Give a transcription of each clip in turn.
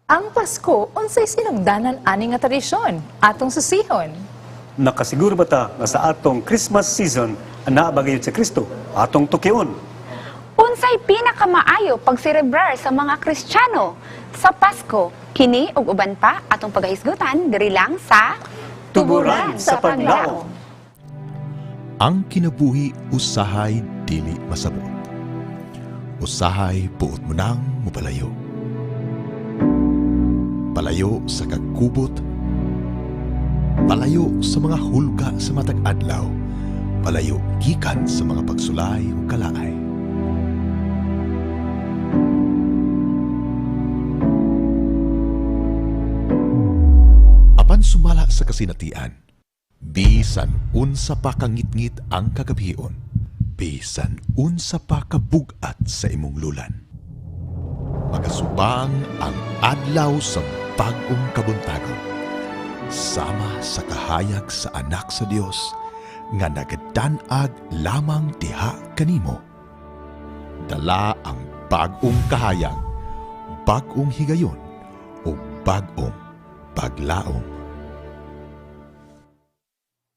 Ang Pasko, unsay sinugdanan ani nga tradisyon atong susihon. Nakasiguro ba ta nga sa atong Christmas season ana bagayon si Kristo atong tukion? Unsay pinakamaayo pagserebrar sa mga Kristiyano sa Pasko? Kini ug uban pa atong pagahisgutan diri lang sa Tuburan sa Paglaum. Ang kinabuhi usahay dili masabot. Usahay buot mo nang mupalayo. Palayo sa kagkubot, palayo sa mga hulga sa matag adlaw, palayo gikan sa mga pagsulay o kalaay. Apan sumala sa kasinatian, bisan unsa pa kangitngit ang kagabion, bisan unsa pa kabugat sa imong lulan. Magasubang ang adlaw sa bagong kabuntagon, sama sa kahayag sa anak sa Dios nga nagadanag lamang diha kanimo. Dala ang bagong kahayag, bagong higayon o bagong paglaom.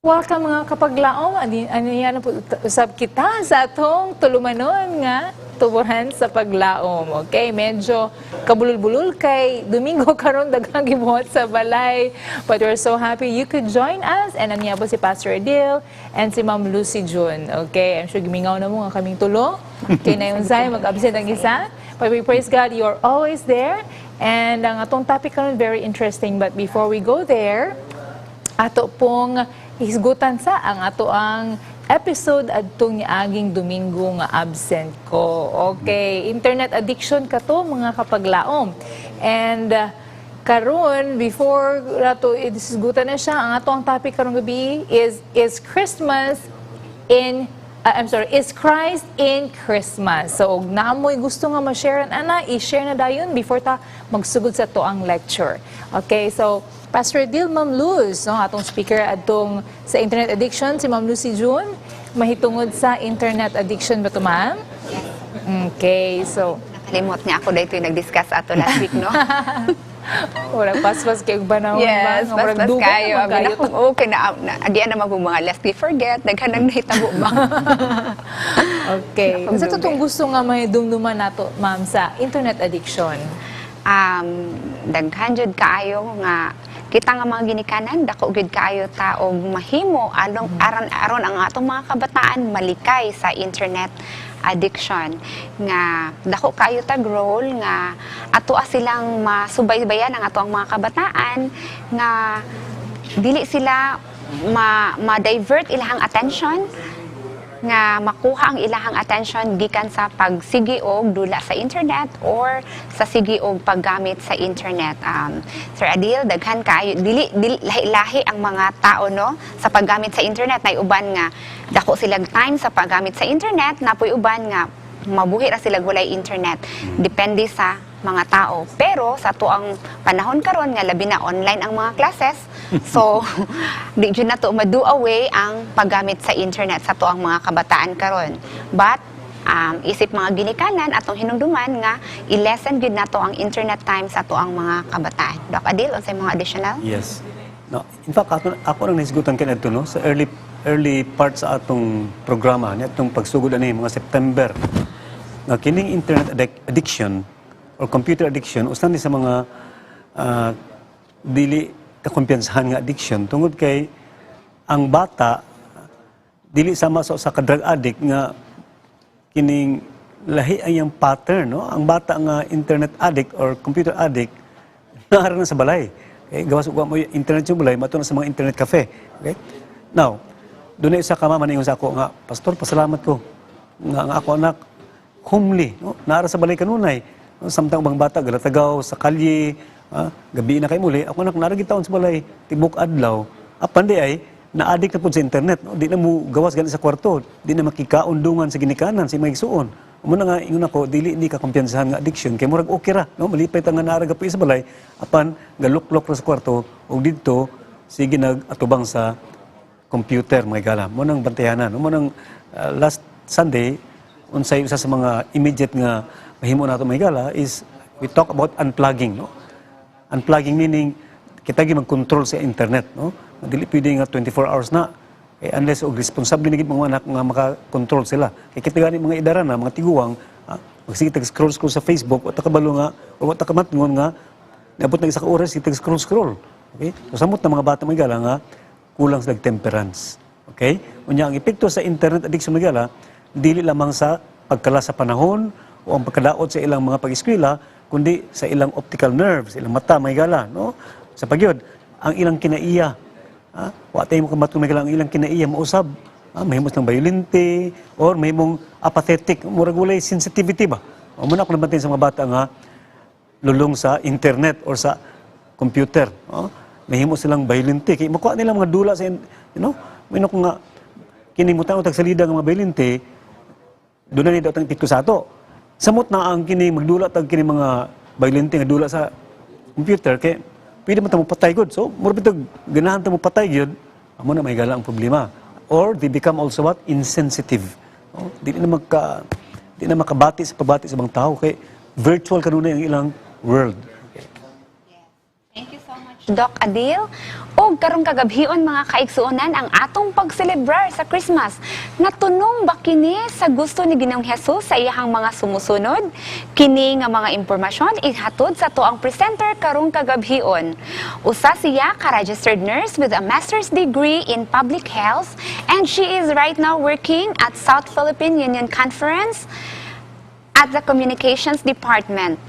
Welcome mga kapaglaom. Ano yan po usab kita sa atong tulumanon nga Tuburan sa Paglaom. Okay, medyo kabulul-bulul kay Domingo karon daghang gibuhat sa balay. But we're so happy you could join us. And aniya po si Pastor Adil and si Ma'am Lucy June. Okay, I'm sure gimingaw na mo nga kaming tulo. Okay, na yung Zay, mag-absent ang isa. But we praise God, you're always there. And ang atong topic karon very interesting. But before we go there, ato pong hisgutan sa ang ato ang episode adtong niaging Domingo nga absent ko. Okay, internet addiction ka to mga kapaglaom. And karon before ato hisgutan na siya, ang ato ang topic karong gabi is Christmas in is Christ in Christmas. So, naamoy gusto nga ma-share ana, i-share na dayon before ta magsugod sa to ang lecture. Okay, so Pastor Adil, Ma'am Luz, no, atong speaker adtong sa internet addiction, si Ma'am Lucy June, mahitungod sa internet addiction ba to, Ma'am? Yes. Okay, so Nakalimot niya ako dito yung nag-discuss ato last week, no? wala paspas kay banahon Yes, ba? bas kayo. Abi na okay na agian na mga lest we forget, daghan nang nahitabo ba? Okay. Sa totoo gusto nga may dumduman nato, Ma'am, sa internet addiction. Daghan jud kaayo nga kita nga mga ginikanan dako gud kaayo ta og mahimo aron ang atong mga kabataan malikay sa internet addiction nga dako kaayo tag role nga ato silang masubaybayan ang ato ang mga kabataan nga dili sila ma-divert ilahang attention nga makuha ang ilahang attention gikan sa pagsigi og dula sa internet or sa sige og paggamit sa internet. Sir Adil, daghan kaayo dili lahi-lahi ang mga tao no sa paggamit sa internet. Nay uban nga dako silang time sa paggamit sa internet, napoy uban nga mabuhi ra sila walay internet. Depende sa mga tao. Pero sa tuang panahon karon nga labi na online ang mga classes, so di jud na to ma-do away ang paggamit sa internet sa tuang mga kabataan karon. But isip mga ginikanan atong hinungduman nga i-lessen gid nato ang internet time sa tuang mga kabataan. Doc Adil, unsay mga additional? Yes. No, in fact ako nang nahisgutan kanadto no sa early part sa atong programa ni atong pagsugod ani mga September. Nga kining internet addiction or computer addiction usan ni sa mga dili kakumpiyansahan nga addiction tungod kay ang bata dili sama sa ka-drug addict nga kining lahi ang iyang pattern no. Ang bata nga internet addict or computer addict naara na sa balay. Okay, gawas ug mo internet sa balay mato na sa mga internet cafe. Okay? Now, dunay isa ka mama ningon sa ako nga, pastor, pasalamat ko nga ang ako anak homely no, naara sa balay kanunay. Samtang bang bata galatagaw sa kalye, gabi na kay muli, ako naragi taon sa balay, tibok adlaw, apan di ay na-addict na po sa internet, no? Di na mo gawas ganit sa kwarto, di na makikaundungan sa ginikanan, sa mga igsuon. Muna nga, ingon ako, dili ni kakumpiyansahan nga addiction, kay murag okay ra, no? Malipay ta nga naaraga po sa balay, apan galuk-luk ra sa kwarto, o dito, sige nag-atubang sa computer, mga igala. Munang bantayanan, munang last Sunday, unsay isa sa mga immediate nga mahimo nato mahigala is we talk about unplugging, no? Unplugging meaning kita gi mag-control sa internet, no? Dili pwede nga 24 hours na. Unless og responsable ni mga anak nga maka-control sila. Kay kita gani mga idara na mga tiguwang magsige scroll sa Facebook o takabalo nga o takamatngon nga naabot na isa ka oras sig scroll. Okay? So samot na mga bata magala nga kulang sa temperance. Okay? Unya ang epekto sa internet addiction magala dili lamang sa pagkala sa panahon o ang pagkadaot sa ilang mga pag-eskwela kundi sa ilang optical nerves, ilang mata magala, no? Sa pagyod ang ilang kinaiya. Wa tayo mo kamatong magala ang ilang kinaiya mausab. Mahimos ng violente or mahimong apathetic, murag walay sensitivity ba? O muna ko nabantin sa mga bata nga lulong sa internet or sa computer. Mahimo silang violente. Kaya makuha nila mga dula sa, mino ko nga, kinimutan o tagsalida ng mga violente, doon na nito ang epekto sa ato. Samot na ang kini magdula tag kini mga violente nga dula sa computer, kaya pwede mo tamo patay gud. So, mura bitog ganahan tamo patay gud, amo na may gala ang problema. Or they become also what? Insensitive. Di na makabati sa pabati sa ibang tao, kaya virtual kanunay ang ilang world. Thank you so much, Doc Adil. O karong kagabhion mga kaigsuonan ang atong pagselebrar sa Christmas. Natunong ba kini sa gusto ni Ginoong Hesus sa iyahang mga sumusunod? Kini nga mga impormasyon ihatod sa toang presenter karong kagabhion. Usa siya ka-registered nurse with a master's degree in public health and she is right now working at South Philippine Union Conference at the Communications Department.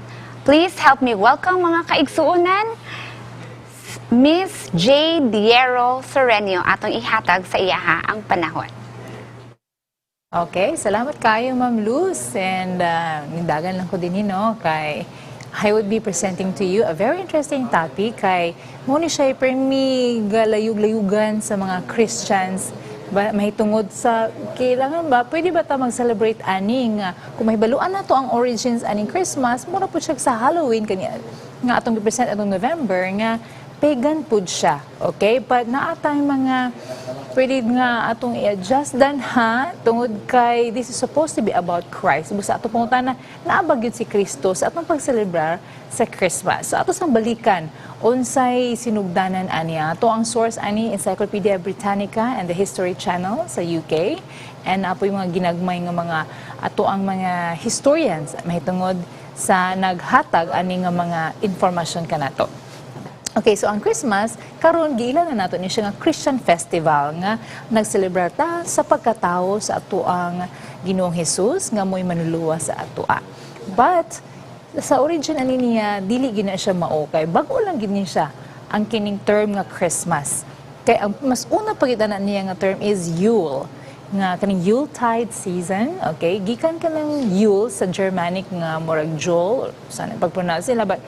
Please help me welcome mga kaigsuonan, Miss J. Diero Serenio, atong ihatag sa iyaha ang panahon. Okay, salamat kayo Ma'am Luz, and nindagan lang ko din kay I would be presenting to you a very interesting topic kay muna siya permi galayug-layugan sa mga Christians may tungod sa kailangan ba pwede ba ta mag-celebrate aning kung may baluan na to ang origins aning Christmas muna po siya sa Halloween kanya nga atong i-present atong November nga pagan food siya, okay? But naatay mga pwede nga atong i-adjust dan tungod kay this is supposed to be about Christ. Busa ato pungutan na naabag yun si Kristo sa atong pag-celebrar sa Christmas. So ato sang balikan unsay sinugdanan aniya. Ato ang source ani Encyclopedia Britannica and the History Channel sa UK. And apo yung mga ginagmay nga mga ato ang mga historians mahitungod sa naghatag ani nga mga informasyon kanato. Okay, so ang Christmas, karon giilan na nato ni siya nga Christian festival nga nagselebrar ta sa pagkatao sa ato ang Ginoong Hesus nga mo'y manuluwa sa atoa. But sa origin ani niya dili gina siya mao kay bag-o lang gid siya ang kining term nga Christmas. Kay ang mas una pagitanan niya nga term is Yule nga kaning Yuletide season, okay? Gikan ka ng Yule sa Germanic nga murag Joel, sana pag-pronounce nila, but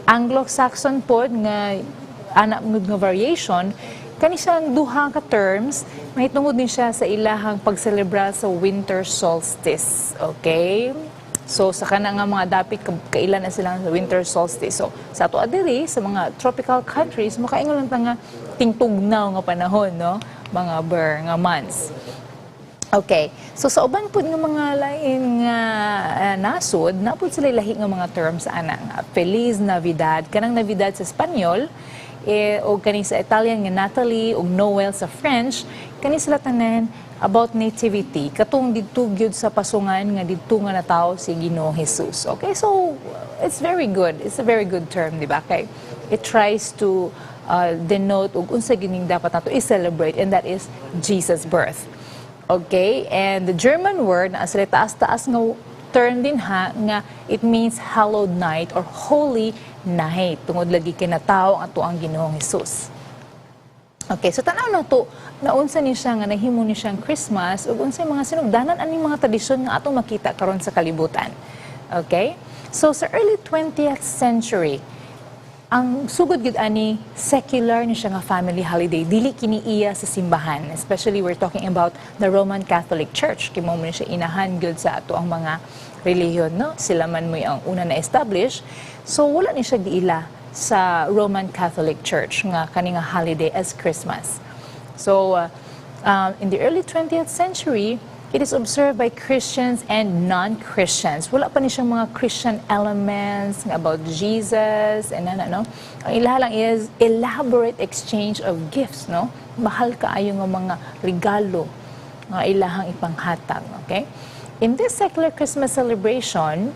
Anglo-Saxon pod nga anak nga variation, kani siyang duha ka terms, may tungod din siya sa ilahang pagselebra sa winter solstice, okay? So sa kana nga mga dapit kailan na silang winter solstice. So sa ato adiri sa mga tropical countries makaingon lang ta nga tingtugnaw nga panahon, no? Mga nga months. Okay, so sa uban po ng mga lain nga nasod, napod sila lahi ng mga terms ana nga Feliz Navidad, kanang Navidad sa Espanyol, o kani sa Italian nga Natalie, o Noel sa French, kani sila tanan about nativity, katong didto gyud sa pasungan nga didto nga natawo si Ginoong Hesus. Okay, so it's very good. It's a very good term, di ba? Kay it tries to denote ug unsa gining dapat nato i-celebrate, and that is Jesus' birth. Okay, and the German word na sila taas-taas nga term din nga it means hallowed night or holy night. Tungod lagi kinatawo ang ato ang Ginoong Hesus. Okay, so tanaw na to, naunsa ni siya nga nahimo ni siyang Christmas ug unsay mga sinugdanan aning mga tradisyon nga atong makita karon sa kalibutan. Okay? So sa early 20th century, ang sugod gid ani secular ni siya nga family holiday, dili kini iya sa simbahan. Especially we're talking about the Roman Catholic Church. Kimo mo ni siya inahan gud sa ato ang mga relihiyon, no? Sila man mo ang una na establish. So wala ni siya giila sa Roman Catholic Church nga kani nga holiday as Christmas. So in the early 20th century, It is observed by Christians and non-Christians. Wala pa ni siyang mga Christian elements about Jesus and ano. Ang ilaha lang is elaborate exchange of gifts, no? Mahal kaayo nga mga regalo nga ilahang ipanghatag, okay? In this secular Christmas celebration,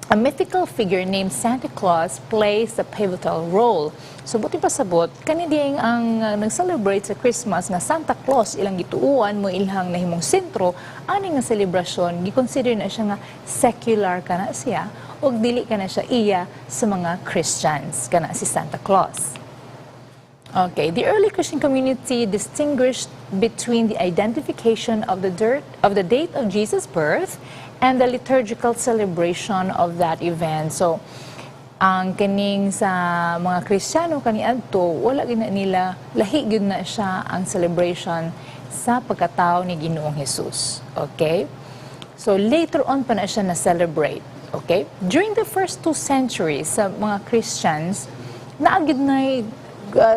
a mythical figure named Santa Claus plays a pivotal role. So, buti pa sabot, kaniding ang nag-celebrate sa Christmas nga Santa Claus ilang gituuan mo ilang nahimong sentro, ani nga selebrasyon, gi-consider na siya nga secular kana siya, o dili kana siya iya sa mga Christians, kana si Santa Claus. Okay, the early Christian community distinguished between the identification of the date of Jesus' birth and the liturgical celebration of that event. So, ang kining sa mga Kristiyano kaniadto, wala gina nila, lahi gyud na siya ang celebration sa pagkatao ni Ginoong Hesus. Okay? So, later on pa na siya na-celebrate. Okay? During the first 2 centuries sa mga Christians, naagid na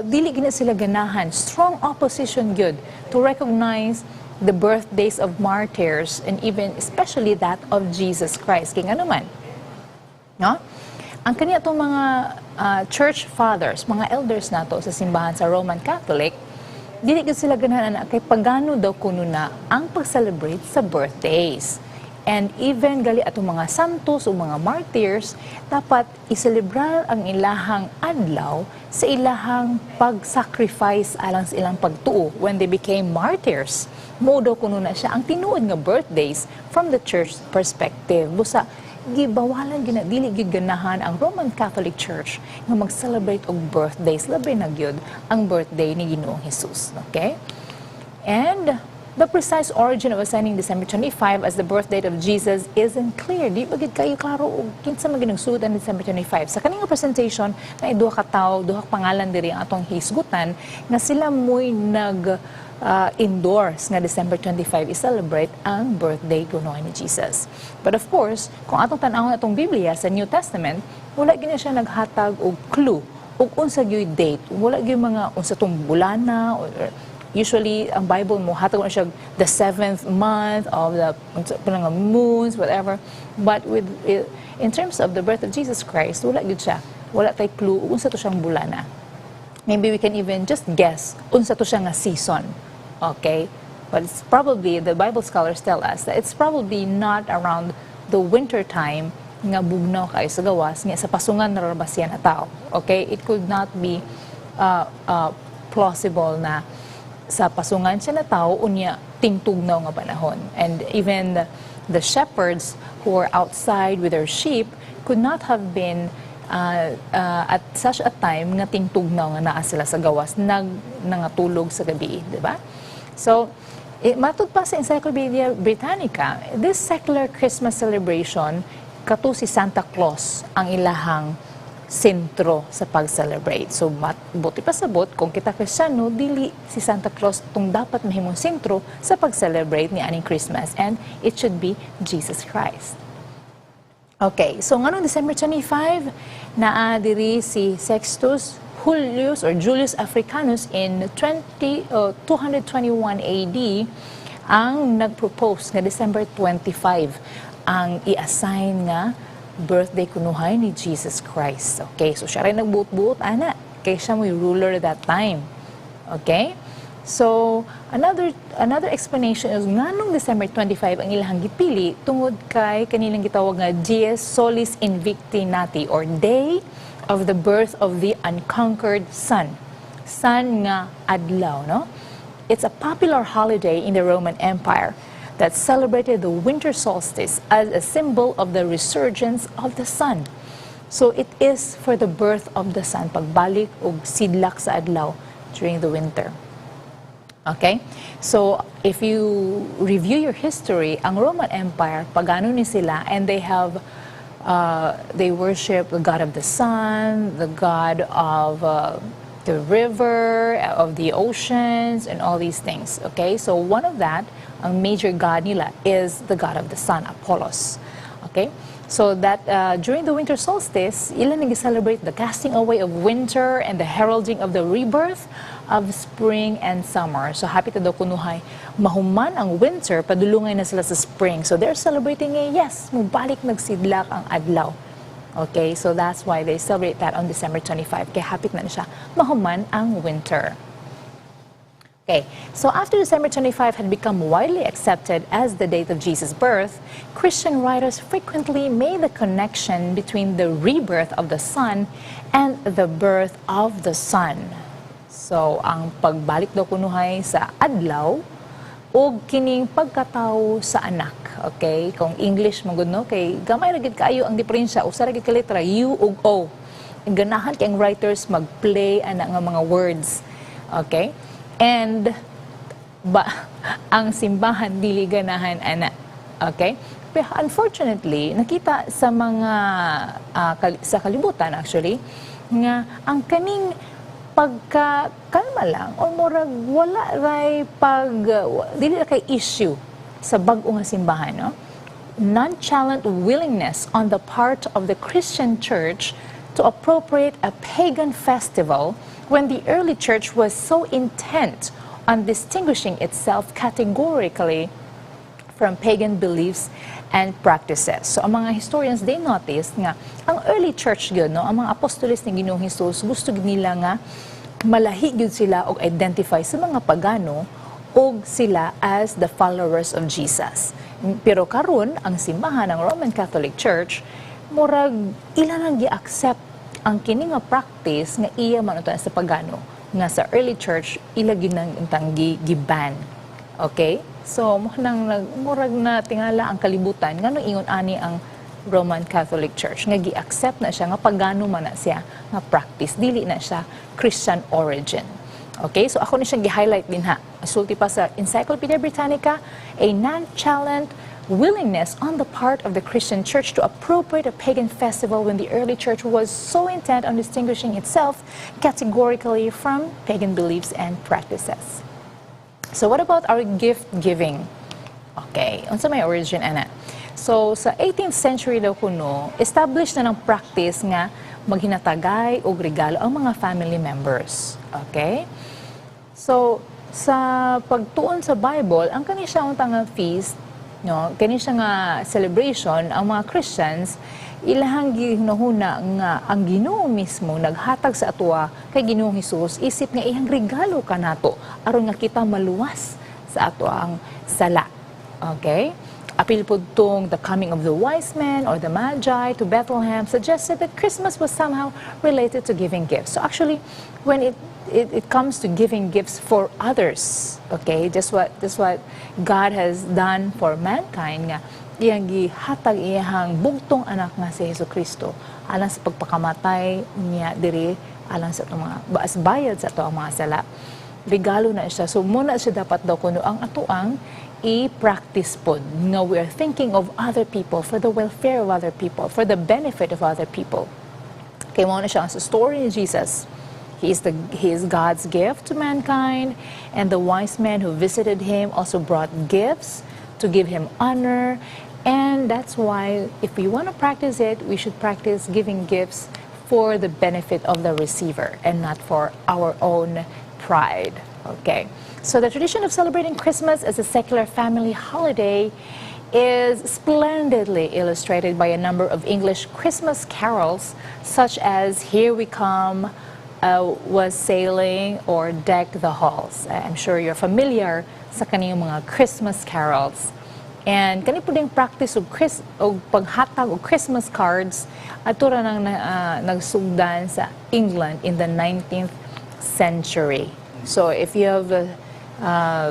dili gina sila ganahan, strong opposition gyud to recognize the birthdays of martyrs and even especially that of Jesus Christ. King ano man. No? Ang kaniya itong mga church fathers, mga elders nato sa simbahan sa Roman Catholic, dili gid sila ganahan na kay pagano daw kuno na ang pag-celebrate sa birthdays. And even gali atong mga santos o mga martyrs, dapat iselebrar ang ilahang adlaw sa ilahang pag-sacrifice alang sa ilang pagtuo when they became martyrs. Modo kuno na siya ang tinuod nga birthdays from the church perspective. Busa, gibawalan gina dili gyud ganahan ang Roman Catholic Church nga mag-celebrate og birthdays, labi na gyud ang birthday ni Ginoong Hesus. Okay? And the precise origin of assigning December 25 as the birth date of Jesus isn't clear. Di ba gid kayo klaro og kinsa man ginugsuod ang December 25. Sa kaning presentation na duha ka tawo, duha ka pangalan diri ang atong hisgutan nga sila mo'y endorse nga December 25 i-celebrate ang birthday kuno ni Jesus. But of course, kung atong tan-awon atong Biblia sa New Testament, wala gina siya naghatag og clue ug unsa gyud date. Wala gyud mga unsa tong bulana or usually ang Bible mo hatag na siya the 7th month of the moons, whatever. But in terms of the birth of Jesus Christ, wala gyud siya. Wala tay clue unsa to siyang bulana. Maybe we can even just guess unsa to siya nga season. Okay? But it's probably, the Bible scholars tell us that it's probably not around the winter time nga bugnaw kayo sa gawas, nga sa pasungan narabas yan na tao. Okay? It could not be plausible na sa pasungan siya na tao, unya tingtugnaw nga panahon. And even the shepherds who were outside with their sheep could not have been at such a time nga tingtugnaw nga naa sila sa gawas, nangatulog sa gabi, di ba? So, matud pa sa Encyclopedia Britannica, this secular Christmas celebration, kato si Santa Claus ang ilahang sentro sa pag-celebrate. So, buti pa sabot, kung kita Kristiyano, dili si Santa Claus itong dapat mahimong sentro sa pag-celebrate ni aning Christmas. And it should be Jesus Christ. Okay, so nganong December 25, naa diri si Sextus Julius Africanus in 221 AD ang nagpropose nga December 25 ang i-assign nga birthday kunuhay ni Jesus Christ. Okay, so siya rin nagbuot-buot, ana, kay siya mo'y ruler that time. Okay? So, another explanation is nganong December 25 ang ilahang gipili tungod kay kanilang gitawag nga Dies Solis Invicti Nati or Day of the Birth of the Unconquered Sun. Sun nga adlaw, no? It's a popular holiday in the Roman Empire that celebrated the winter solstice as a symbol of the resurgence of the sun. So it is for the birth of the sun, pagbalik og sidlak sa adlaw during the winter. Okay? So if you review your history, ang Roman Empire, pagano ni sila, and they worship the god of the sun, the god of the river, of the oceans, and all these things. Okay? So one of that, ang major god nila is the god of the sun, Apollos. Okay? So that during the winter solstice, ilan nag-celebrate the casting away of winter and the heralding of the rebirth of spring and summer. So happy to daw kunuhay mahuman ang winter, padulungay na sila sa spring. So they're celebrating yes, mubalik nagsidlak ang adlaw. Okay, so that's why they celebrate that on December 25. Kaya hapit na siya, mahuman ang winter. Okay, so after December 25 had become widely accepted as the date of Jesus' birth, Christian writers frequently made the connection between the rebirth of the sun and the birth of the Son. So, ang pagbalik daw kunuhay sa adlaw o kining pagkatao sa anak. Okay? Kung English magud no, kay gamay ra gid kaayo ang diferensya usa ra gid ka letra U ug O. Ganahan kay ang writers magplay ana nga mga words. Okay? And ang simbahan dili ganahan ana. Okay? Pero unfortunately, nakita sa mga sa kalibutan actually nga ang kaning pagkakalma lang o murag wala ray dili ra kay issue sa bag-o nga simbahan, no? Nonchalant willingness on the part of the Christian church to appropriate a pagan festival when the early church was so intent on distinguishing itself categorically from pagan beliefs and practices. So ang mga historians, they noticed nga ang early church gyud, no, ang mga apostoles ni Ginoong Hesus gusto gid nila nga malahi gyud sila og identify sa mga pagano og sila as the followers of Jesus. Pero karon ang simbahan ng Roman Catholic Church murag ila nang gi-accept ang kini nga practice nga iya man sa pagano nga sa early church ila gyud nang giban. Okay? So murag na tingala ang kalibutan ngano ingon ani ang Roman Catholic Church nga gi-accept na siya nga pagano man na siya nga practice, dili na siya Christian origin. Okay, so ako ni siyang gi-highlight din ha. Sulti pa sa Encyclopedia Britannica, a nonchalant willingness on the part of the Christian church to appropriate a pagan festival when the early church was so intent on distinguishing itself categorically from pagan beliefs and practices. So what about our gift giving? Okay, unsa may origin ana? So sa 18th century daw kuno, established na ng practice nga maghinatagay og regalo ang mga family members. Okay? So sa pagtuon sa Bible, ang kani siya untang feast, no, kani siya nga celebration, ang mga Christians ilahang ginahuna nga ang Ginoo mismo naghatag sa atoa kay Ginoong Hesus isip nga iyang regalo kanato aron nga kita maluwas sa ato ang sala. Okay? Apil po tong the coming of the wise men or the magi to Bethlehem suggested that Christmas was somehow related to giving gifts. So actually, when it comes to giving gifts for others, okay, just what God has done for mankind nga iyang gihatag iyang bugtong anak nga si Jesucristo alang sa pagpakamatay niya diri alang sa mga bayad sa ato ang mga sala. Regalo na siya. So muna siya dapat daw kuno ang atuang i-practice pod nga we are thinking of other people, for the welfare of other people, for the benefit of other people. Kaya mo na siya sa story ni Jesus. He is God's gift to mankind, and the wise men who visited him also brought gifts to give him honor, and that's why if we want to practice it, we should practice giving gifts for the benefit of the receiver and not for our own pride. Okay. So the tradition of celebrating Christmas as a secular family holiday is splendidly illustrated by a number of English Christmas carols, such as Here We Come, Was Sailing, or Deck the Halls. I'm sure you're familiar sa kaniyang mga Christmas carols. And kani po ding practice of paghatag og Christmas cards ato ra nang nagsugdan sa England in the 19th century. So if you have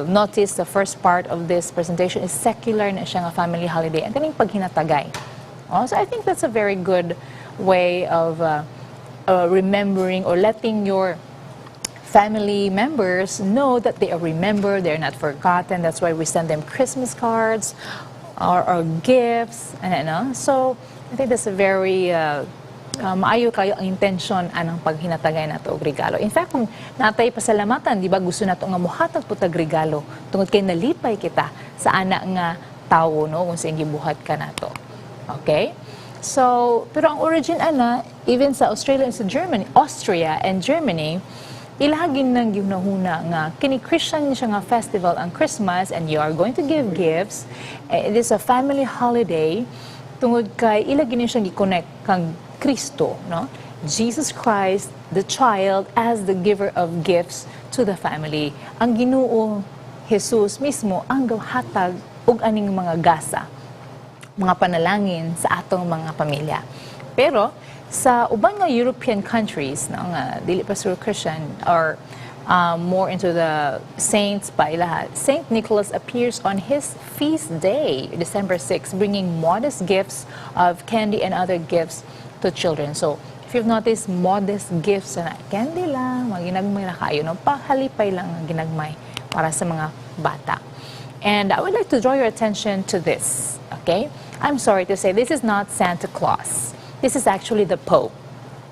notice the first part of this presentation is secular na siya nga family holiday ang kaning paghinatagay. So I think that's a very good way of remembering or letting your family members know that they are remembered, they're not forgotten. That's why we send them Christmas cards or gifts. So I think that's a very maayo kayo ang intensyon anang paghinatagay nato og regalo. In fact, kung natay pasalamatan, di ba gusto nato nga mohatag pud tag regalo tungod kay nalipay kita sa ana nga tawo, no, kung sa gibuhat ka nato. Okay? So, pero ang origin ana even sa Austria and Germany ilagin ng ginahuna nga kini Christian siya nga festival ang Christmas and you are going to give gifts. It is a family holiday tungod kay ilagin niya siyang gi-connect kang Kristo, no? Jesus Christ, the child, as the giver of gifts to the family. Ang Ginoo Jesus mismo ang gawhatag og aning mga gasa, mga panalangin sa atong mga pamilya. Pero sa ubang nga European countries nga dili pa sure Christian or more into the saints pa ilahat, Saint Nicholas appears on his feast day, December 6, bringing modest gifts of candy and other gifts to children. So, if you've noticed, modest gifts na candy lang, mga ginagmay na kayo, no? Pahalipay lang ang ginagmay para sa mga bata. And I would like to draw your attention to this, okay? I'm sorry to say, this is not Santa Claus. This is actually the Pope,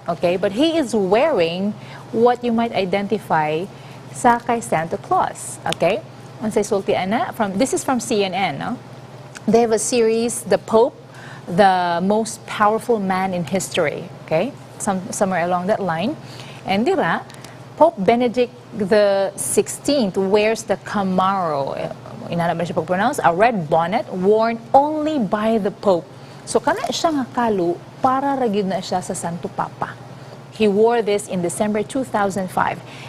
okay? But he is wearing what you might identify sa kay Santa Claus, okay? Unsay sultian na, this is from CNN, no? They have a series, The Pope, the most powerful man in history, okay? Somewhere along that line. And dira, Pope Benedict the 16th wears the Camaro, inanaman siya pag-pronounce, a red bonnet worn only by the Pope. So kana siya nga kalu, para ragid na siya sa Santo Papa. He wore this in December 2005.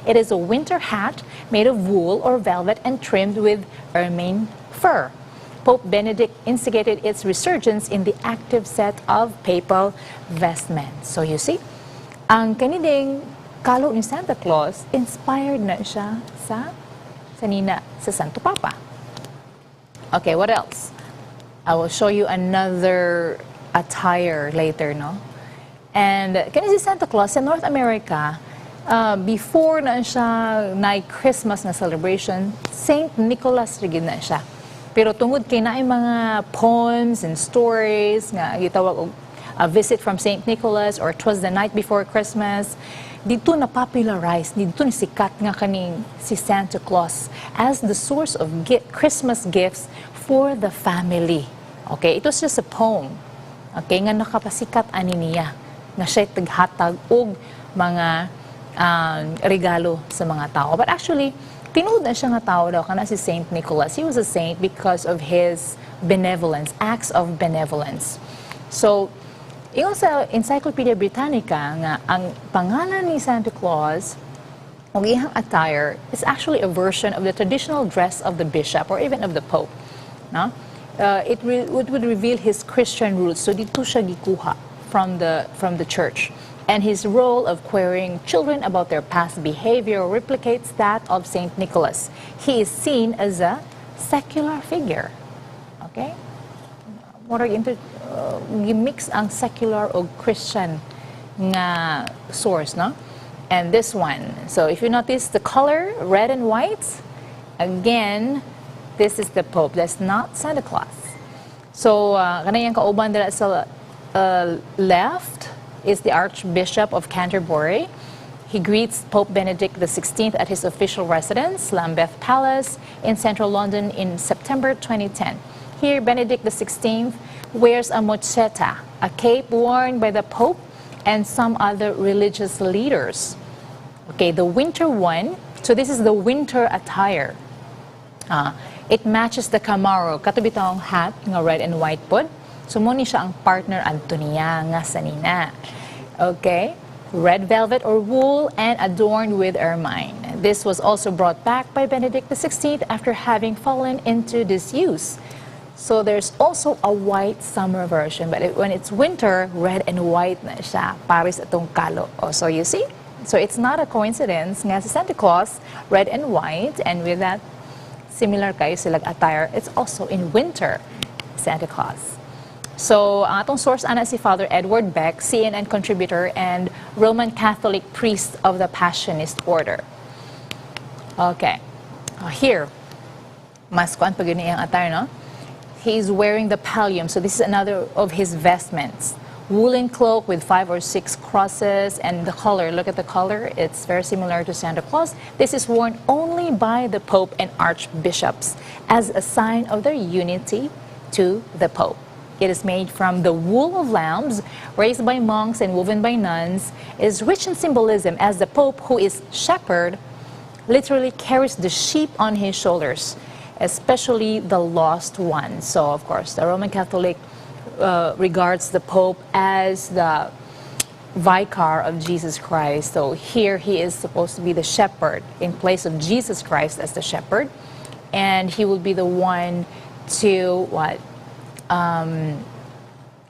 It is a winter hat made of wool or velvet and trimmed with ermine fur. Pope Benedict instigated its resurgence in the active set of papal vestments. So you see, ang kaniding kalo ni Santa Claus, inspired na siya sa Santo Papa. Okay, what else? I will show you another attire later, no? And kani si Santa Claus sa North America, before na siya na Christmas na celebration, Saint Nicholas rigid na siya. Pero tungod kay naay mga poems and stories nga gitawag og a visit from Saint Nicholas or 'twas the night before Christmas, dito na popularize, dito ni sikat nga kaning si Santa Claus as the source of Christmas gifts for the family. Okay, it was just a poem. Okay, nga nakapasikat ani niya nga siya taghatag og mga regalo sa mga tao. But actually, tinuod na siya nga tao daw kana si Saint Nicholas. He was a saint because of his benevolence, acts of benevolence. So, yung sa Encyclopedia Britannica nga ang pangalan ni Santa Claus o iyang attire is actually a version of the traditional dress of the bishop or even of the Pope. No? It would reveal his Christian roots. So dito siya gikuha from the church. And his role of querying children about their past behavior replicates that of Saint Nicholas. He is seen as a secular figure. Okay? Gimix ang secular o Christian nga source, no? And this one. So if you notice the color, red and white, again, this is the Pope. That's not Santa Claus. So, kanayang kauban dala sa left is the Archbishop of Canterbury. He greets Pope Benedict XVI at his official residence, Lambeth Palace, in central London in September 2010. Here, Benedict XVI wears a mochetta, a cape worn by the Pope and some other religious leaders. Okay, the winter one, so this is the winter attire. It matches the Camaro, katubitang hat, nga red and white pod. So, muna siya ang partner Antonia nga sanina. Okay? Red velvet or wool and adorned with ermine. This was also brought back by Benedict XVI after having fallen into disuse. So, there's also a white summer version. But when it's winter, red and white na siya. Paris atong kalo. Oh, so, you see? So, it's not a coincidence nga si Santa Claus, red and white. And with that, similar kayo silang attire. It's also in winter, Santa Claus. So, ang atong source ana si Father Edward Beck, CNN contributor and Roman Catholic priest of the Passionist order. Okay. Here, mas kuan pag yun ang attire, no? He's wearing the pallium. So, this is another of his vestments. Woolen cloak with 5 or 6 crosses, and the color, look at the color, it's very similar to Santa Claus. This is worn only by the Pope and archbishops as a sign of their unity to the Pope. It is made from the wool of lambs raised by monks and woven by nuns. It is rich in symbolism as the Pope, who is shepherd, literally carries the sheep on his shoulders, especially the lost one. So, of course, the Roman Catholic regards the Pope as the vicar of Jesus Christ. So here he is supposed to be the shepherd in place of Jesus Christ as the shepherd. And he will be the one to, what? Muna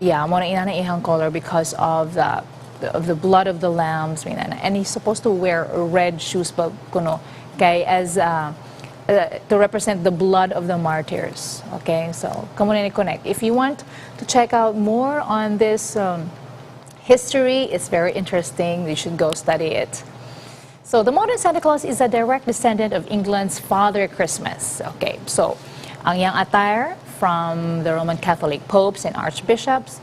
inana ihang color because of the blood of the lambs. And he's supposed to wear red shoes pa kuno, okay, as to represent the blood of the martyrs. Okay, so come on and connect. If you want to check out more on this history, it's very interesting. You should go study it. So the modern Santa Claus is a direct descendant of England's Father Christmas. Okay, so ang yang attire from the Roman Catholic popes and archbishops,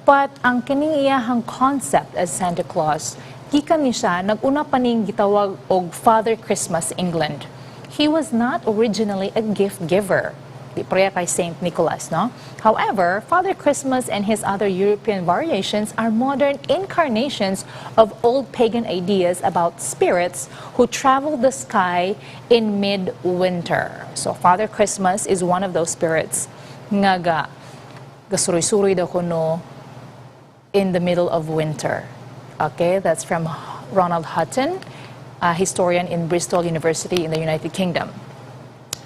but ang kining iyahang concept as Santa Claus, gikan ni siya naguna pa ning gitawag og Father Christmas England. He was not originally a gift giver. Di pareha kay Saint Nicholas, no? However, Father Christmas and his other European variations are modern incarnations of old pagan ideas about spirits who travel the sky in mid-winter. So Father Christmas is one of those spirits nga gasuri-suri daw kuno in the middle of winter. Okay, that's from Ronald Hutton, a historian in Bristol University in the United Kingdom.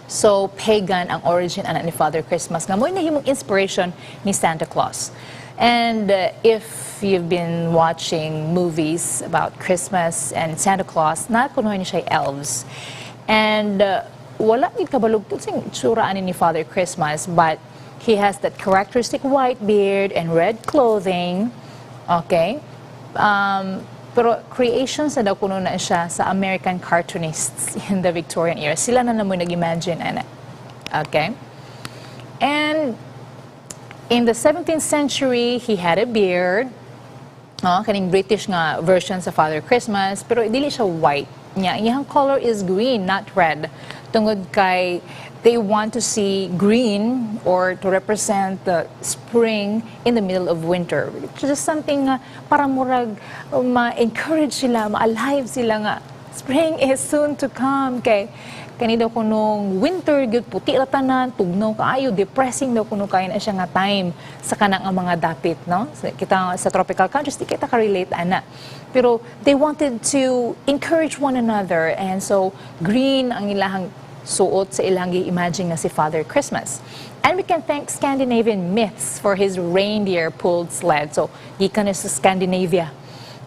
So, pagan ang origin ana ni Father Christmas nga mo'y nahimong inspiration ni Santa Claus. And if you've been watching movies about Christmas and Santa Claus, nakunuhay ni siya elves. And wala gid kabalog po sing itsura ani ni Father Christmas, but he has that characteristic white beard and red clothing. Okay? Pero creations na daw kuno na siya sa American cartoonists in the Victorian era. Sila na naman nag-imagine, ana. Okay? And in the 17th century, he had a beard. Kaning British nga version sa Father Christmas, pero dili siya white. Iyang color is green, not red. Tungod kay they want to see green or to represent the spring in the middle of winter. It's just something para murag ma-encourage sila, ma-alive sila nga. Spring is soon to come. Kay kani daw kunong winter, gyud puti ra tanan, tugnaw kaayo, depressing daw kuno kay na siya nga time sa kanang mga dapit, no? Kita sa tropical countries, di kita ka-relate ana. Pero they wanted to encourage one another, and so green ang ilahang suot sa ilang imagine nga si Father Christmas. And we can thank Scandinavian myths for his reindeer-pulled sled. So, gikan sa Scandinavia.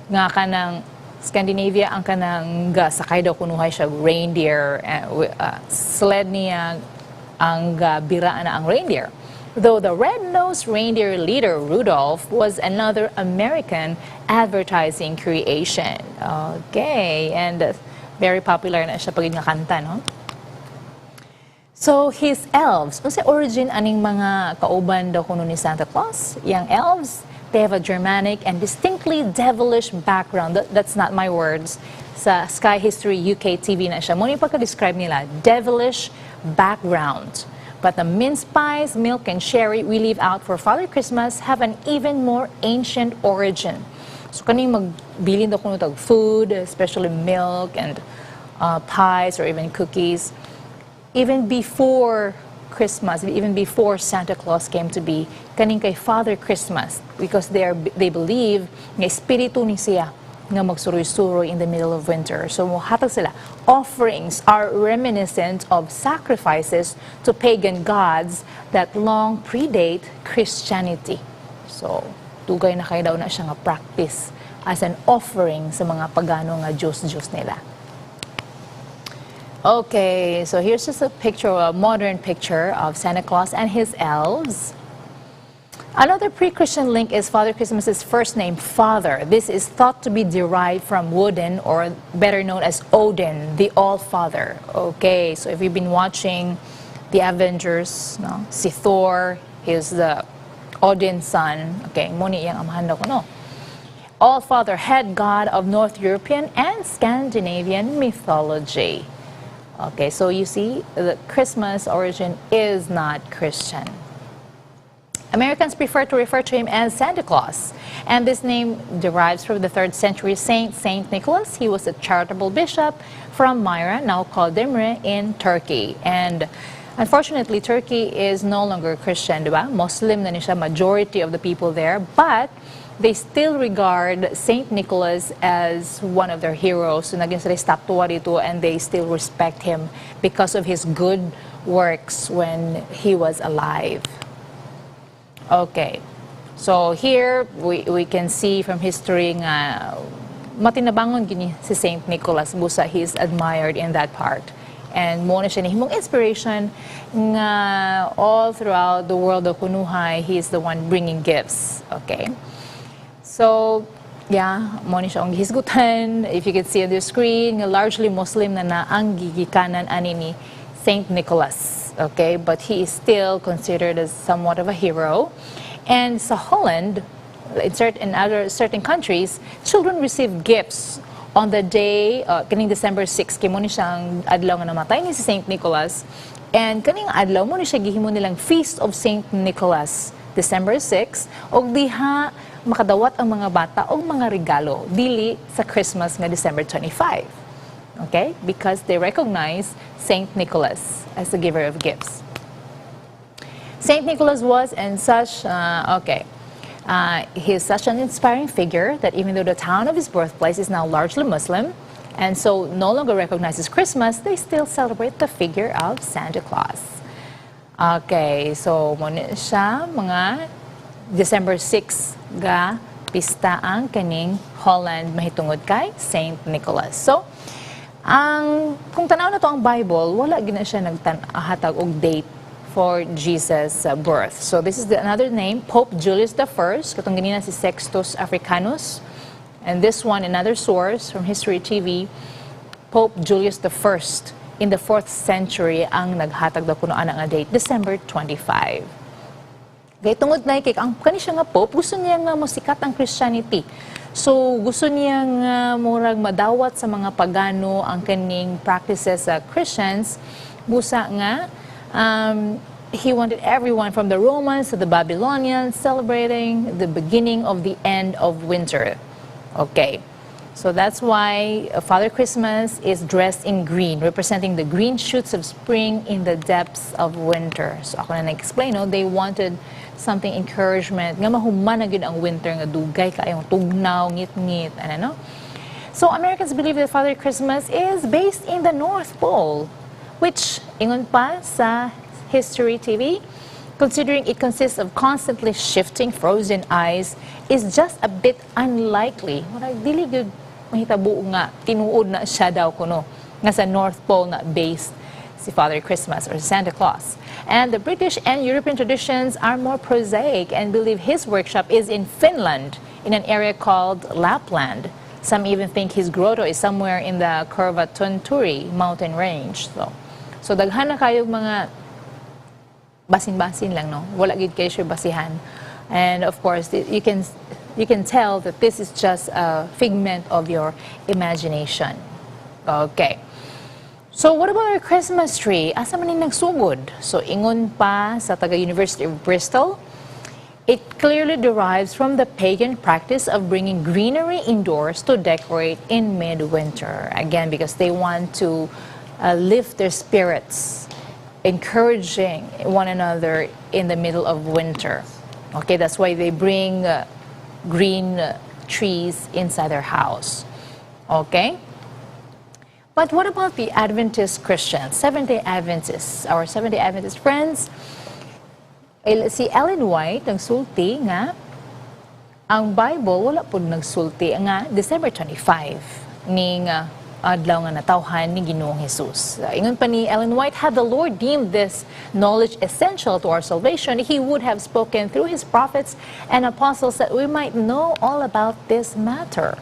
Nga kanang Scandinavia ang kanang sakay daw kunuhay siya reindeer, sled niya ang biraan na ang reindeer. Though the red-nosed reindeer leader Rudolph was another American advertising creation. Okay, and very popular na siya pagid nga kanta, no? So, his elves, unsa origin aning mga kauban daw kuno ni Santa Claus? Yang elves, they have a Germanic and distinctly devilish background. That's not my words. Sa Sky History UK TV na siya. Muna pagka-describe nila, devilish background. But the mince pies, milk, and sherry we leave out for Father Christmas have an even more ancient origin. So, kaning magbilin daw kuno tag food, especially milk and pies or even cookies. Even before Christmas, even before Santa Claus came to be, kaning kay Father Christmas, because they believe nga espiritu ni siya nga magsuroy-suroy in the middle of winter. So mohatag sila. Offerings are reminiscent of sacrifices to pagan gods that long predate Christianity. So tugay na kayo daw na siya nga practice as an offering sa mga pagano nga Diyos-Diyos nila. Okay, so here's just a picture, a modern picture of Santa Claus and his elves. Another pre-Christian link is Father Christmas's first name, Father. This is thought to be derived from Woden, or better known as Odin, the All-Father. Okay, so if you've been watching the Avengers, no? Si Thor, he's the Odin's son. Okay, muni iyang amahan daw ko, no? All-Father, head god of North European and Scandinavian mythology. Okay, so you see, the Christmas origin is not Christian. Americans prefer to refer to him as Santa Claus, and this name derives from the 3rd century Saint Nicholas. He was a charitable bishop from Myra, now called Demre, in Turkey. And unfortunately, Turkey is no longer Christian, diba? Muslim na siya, majority of the people there, but they still regard Saint Nicholas as one of their heroes. So naging sila statwa dito, and they still respect him because of his good works when he was alive. Okay, so here we can see from history nga matinabangon gini si Saint Nicholas busa. He is admired in that part, and mo na siya nihimong inspiration nga all throughout the world of kunuhay, he is the one bringing gifts. Okay, so yeah, mo ni siya ang gihisgutan. If you can see on the screen, nga largely Muslim na ang gigikanan ani ni Saint Nicholas. Okay, but he is still considered as somewhat of a hero. And sa Holland, in certain countries, children receive gifts on the day, kaning December 6, kay mo ni siyang adlaw nga namatay ni si Saint Nicholas. And kaning adlaw mo ni siya gihimo nilang Feast of Saint Nicholas, December 6, og diha makadawat ang mga bata og mga regalo, dili sa Christmas nga December 25. Okay? Because they recognize Saint Nicholas as the giver of gifts. Saint Nicholas was in such, he is such an inspiring figure that even though the town of his birthplace is now largely Muslim, and so no longer recognizes Christmas, they still celebrate the figure of Santa Claus. Okay, so muna siya mga December 6 ga pista ang kaning Holland mahitungod kay Saint Nicholas. So, kung tanaw na to ang Bible, wala gina siya naghatag og date for Jesus' birth. So this is another name, Pope Julius I, katong ganina si Sextus Africanus. And this one, another source from History TV, Pope Julius I in the 4th century ang naghatag daw kuno ana nga date, December 25. Kaya tungod na ang kani siya nga Pope, gusto niya nga mosikat ang Christianity. So, gusto niya nga murag madawat sa mga pagano ang kaning practices sa Christians. Busa nga, he wanted everyone from the Romans to the Babylonians celebrating the beginning of the end of winter. Okay, so that's why Father Christmas is dressed in green, representing the green shoots of spring in the depths of winter. So ako na na-explain, no? They wanted something encouragement nga mahuman na gyud ang winter nga dugay kaayong tugnaw ngit-ngit ano no. So Americans believe that Father Christmas is based in the North Pole, which ingon pa sa History TV, considering it consists of constantly shifting frozen ice, is just a bit unlikely. Wala dili gyud mahitabo nga tinuod na siya daw kuno nga sa North Pole na based si Father Christmas or Santa Claus. And the British and European traditions are more prosaic and believe his workshop is in Finland, in an area called Lapland. Some even think his grotto is somewhere in the Korvatunturi mountain range. So daghan na kayo mga basin-basin lang, no? Wala gid kayo siya basihan. And of course, you can tell that this is just a figment of your imagination. Okay. So what about our Christmas tree? Asa man ning nagsugod? So ingon pa sa taga-University of Bristol, it clearly derives from the pagan practice of bringing greenery indoors to decorate in midwinter. Again, because they want to lift their spirits, encouraging one another in the middle of winter. Okay, that's why they bring green trees inside their house. Okay? But what about the Adventist Christians, Seventh-day Adventists, our Seventh-day Adventist friends? Si Ellen White nagsulti nga ang Bible wala pud nagsulti nga December 25 ning adlaw nga natawhan ni Ginoong Jesus. Ingon pa ni Ellen White, had the Lord deemed this knowledge essential to our salvation, he would have spoken through his prophets and apostles that we might know all about this matter.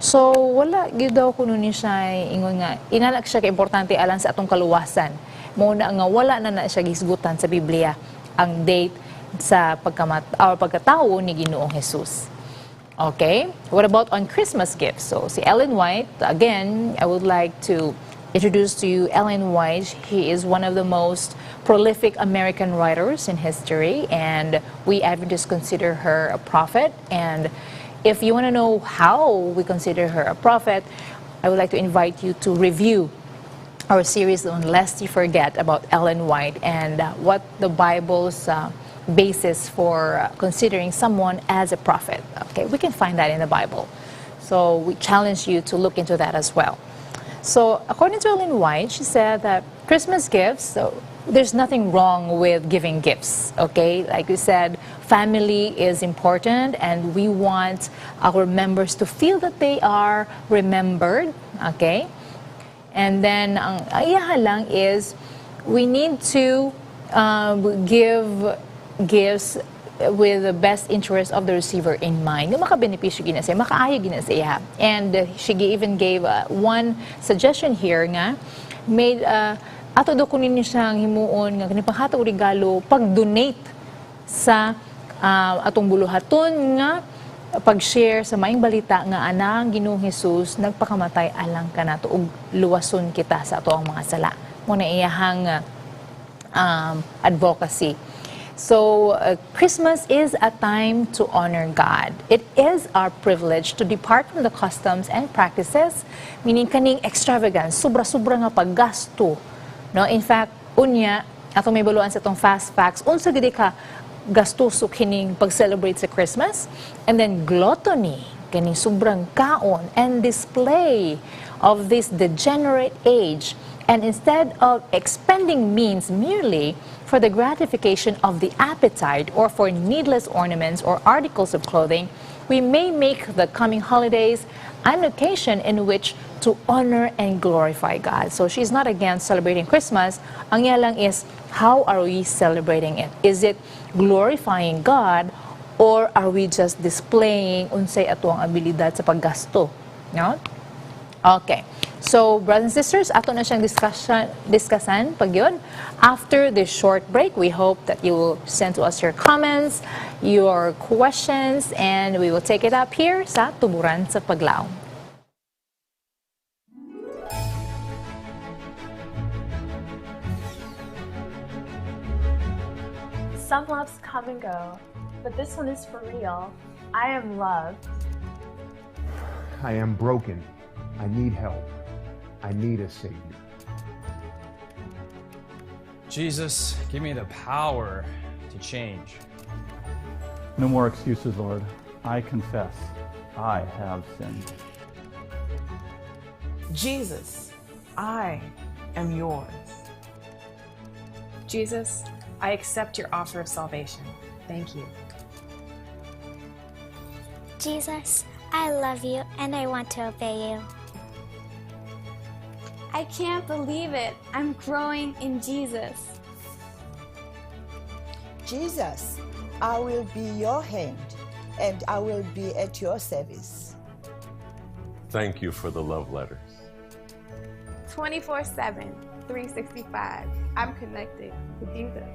So, wala gyud daw kuno ni siya ingon nga inanak siya kaimportante alang sa atong kaluwasan. Muna nga wala na siya gisgutan sa Biblia ang date sa pagkatawo ni Ginoong Jesus. Okay? What about on Christmas gifts? So, si Ellen White, again, I would like to introduce to you Ellen White. He is one of the most prolific American writers in history, and we Adventists consider her a prophet. And if you want to know how we consider her a prophet, I would like to invite you to review our series on Lest You Forget about Ellen White and what the Bible's basis for considering someone as a prophet. Okay, we can find that in the Bible. So we challenge you to look into that as well. So according to Ellen White, she said that Christmas gifts, so there's nothing wrong with giving gifts, okay? Like we said, family is important and we want our members to feel that they are remembered, okay? And then ang ayaha lang is we need to give gifts with the best interest of the receiver in mind. Yung makabenepisyo ginasay, makaayo ginasay. And she even gave one suggestion here nga, made ato do kunin niya siyang himuon nga kanipang hataw regalo pag-donate sa atong buluhaton nga pag-share sa maing balita nga anang Ginoong Hesus nagpakamatay alang kanato ug luwason kita sa ato ang mga sala. Mo na iyahang advocacy. So, Christmas is a time to honor God. It is our privilege to depart from the customs and practices, meaning kaning extravagance, sobra-sobra nga paggasto. No? In fact, unya, ato may baluan sa itong fast facts, unsa gidi ka gastuso kining pag-celebrate sa Christmas, and then gluttony, kaning sobrang kaon, and display of this degenerate age. And instead of expending means merely for the gratification of the appetite or for needless ornaments or articles of clothing, we may make the coming holidays an occasion in which to honor and glorify God. So she's not against celebrating Christmas. Ang iya lang is, how are we celebrating it? Is it glorifying God or are we just displaying unsay ato ang abilidad sa paggasto? No? Okay. So, brothers and sisters, ato na siyang discussan pag yun. After this short break, we hope that you will send to us your comments, your questions, and we will take it up here sa Tuburan sa Paglaum. Some loves come and go, but this one is for real. I am loved. I am broken. I need help. I need a Savior. Jesus, give me the power to change. No more excuses, Lord. I confess I have sinned. Jesus, I am yours. Jesus, I accept your offer of salvation. Thank you. Jesus, I love you and I want to obey you. I can't believe it. I'm growing in Jesus. Jesus, I will be your hand and I will be at your service. Thank you for the love letters. 24/7, 365. I'm connected to Jesus.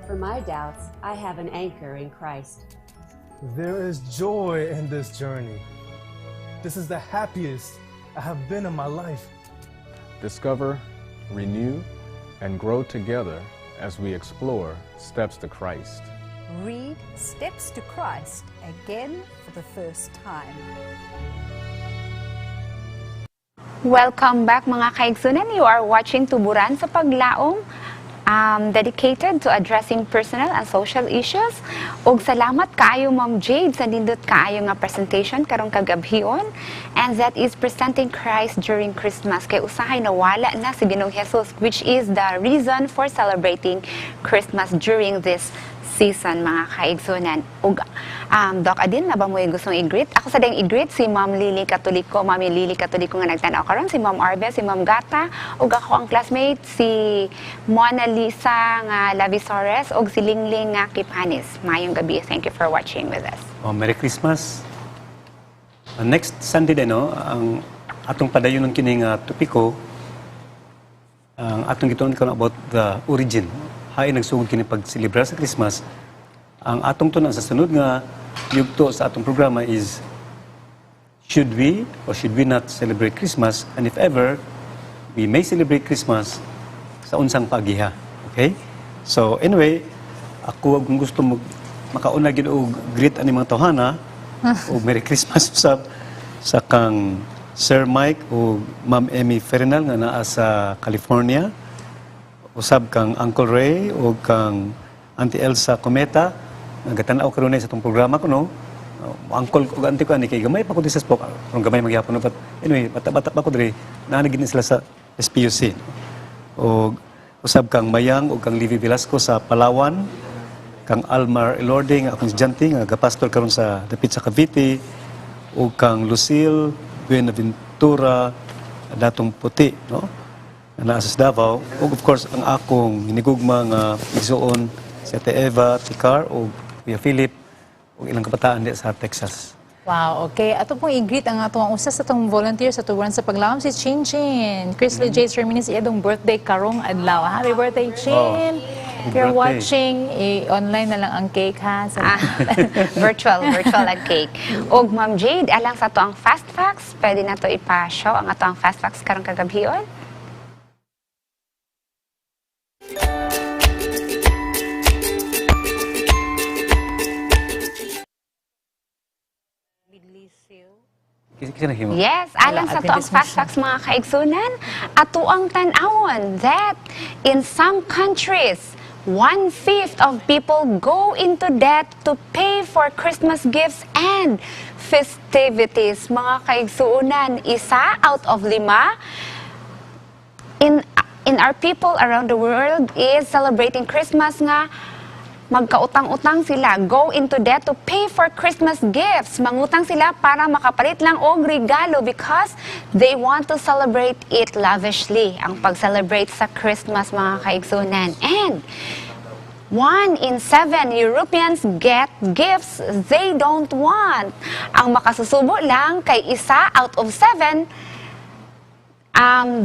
For my doubts, I have an anchor in Christ. There is joy in this journey. This is the happiest I have been in my life. Discover, renew, and grow together as we explore Steps to Christ. Read Steps to Christ again for the first time. Welcome back mga kaigsunan. You are watching Tuburan sa Paglaum, dedicated to addressing personal and social issues. Ug salamat kaayo Ma'am Jade sa nindot kaayo nga presentation karong kagabhion, and that is presenting Christ during Christmas. Kay usahay nawala na si Ginoong Hesus, which is the reason for celebrating Christmas during this season mga kaigsunan. Ug Doc Adin, na ba mo gustong i-greet? Ako sa dayang i-greet si Ma'am Lily Katoliko, Ma'am Lily Katoliko nga nagtanaw karon, si Ma'am Arbe, si Ma'am Gata, ug ako ang classmate si Mona Lisa nga Lavisores ug si Lingling nga Kipanis. Mayong gabi. Thank you for watching with us. Merry Christmas. Next Sunday din, ang atong padayon ng kining topiko, ang atong gituon karon about the origin. Hay nagsugod kini pag-celebrar sa Christmas. Ang atong tunan sa sunod nga yugto sa atong programa is, should we or should we not celebrate Christmas, and if ever we may celebrate Christmas sa unsang paagiha. Okay? So, anyway, ako kung gusto makauna gid og greet ani mga tawhana o Merry Christmas sa kang Sir Mike o Ma'am Emmy Fernal nga naa sa California, usab kang Uncle Ray o kang Auntie Elsa Cometa nga gatan-aw karon sa itong programa ko, no? Uncle o auntie ko ani kay gamay pa ko sa spoke, pero gamay magyapon, but anyway, bata-bata pa ko diri naanagid ni sila sa SPUC. O usab kang Mayang o kang Livy Velasco sa Palawan, kang Almar Elorde nga akong estudyante nga gapastor karon sa dapit sa Cavite, o kang Lucille Buenaventura datong puti, no? Na sa Davao, o of course ang akong hinigugma nga igsoon si Ate Eva Ticar o Kuya Philip o ilang kabataan di sa Texas. Wow, okay. Ato pong i-greet ang atong usas sa itong volunteer sa Tuburan sa Paglaum, si Chin Chin. Chris J. Terminis, iyadong birthday karong adlaw. Happy birthday, Chin! If you're watching, online na lang ang cake, ha? Virtual ang cake. Og Ma'am Jade, alang sa to ang fast facts, pwede na to ipa-show ang ato ang fast facts karong kagabhion. Yes, alang sa to ang fast facts mga kaigsunan, ato ang tan-awon that in some countries, 1/5 of people go into debt to pay for Christmas gifts and festivities. Mga kaigsunan, 1 out of 5 in our people around the world is celebrating Christmas nga magkautang-utang sila, go into debt to pay for Christmas gifts. Mangutang sila para makapalit lang og regalo because they want to celebrate it lavishly. Ang pag-celebrate sa Christmas, mga kaigsunan. And 1 in 7 Europeans get gifts they don't want. Ang makasusubo lang kay 1 out of 7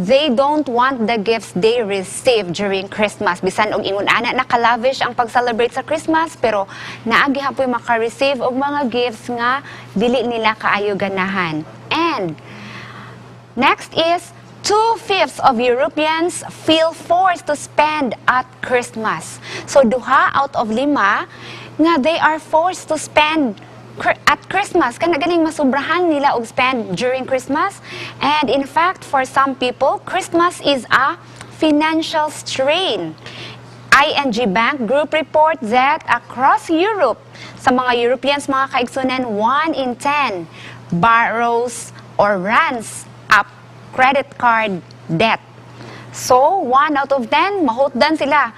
they don't want the gifts they receive during Christmas. Bisan og ingon ana nakalavish ang pag-celebrate sa Christmas, pero naagi hapoy maka-receive og mga gifts nga dili nila kaayo ganahan. And next is 2/5 of Europeans feel forced to spend at Christmas. So 2 out of 5 nga they are forced to spend at Christmas, kana ganing masubrahan nila og spend during Christmas. And in fact, for some people, Christmas is a financial strain. ING Bank Group report that across Europe, sa mga Europeans, mga kaigsunan, 1 in 10 borrows or runs up credit card debt. So, 1 out of 10, mahutdan sila.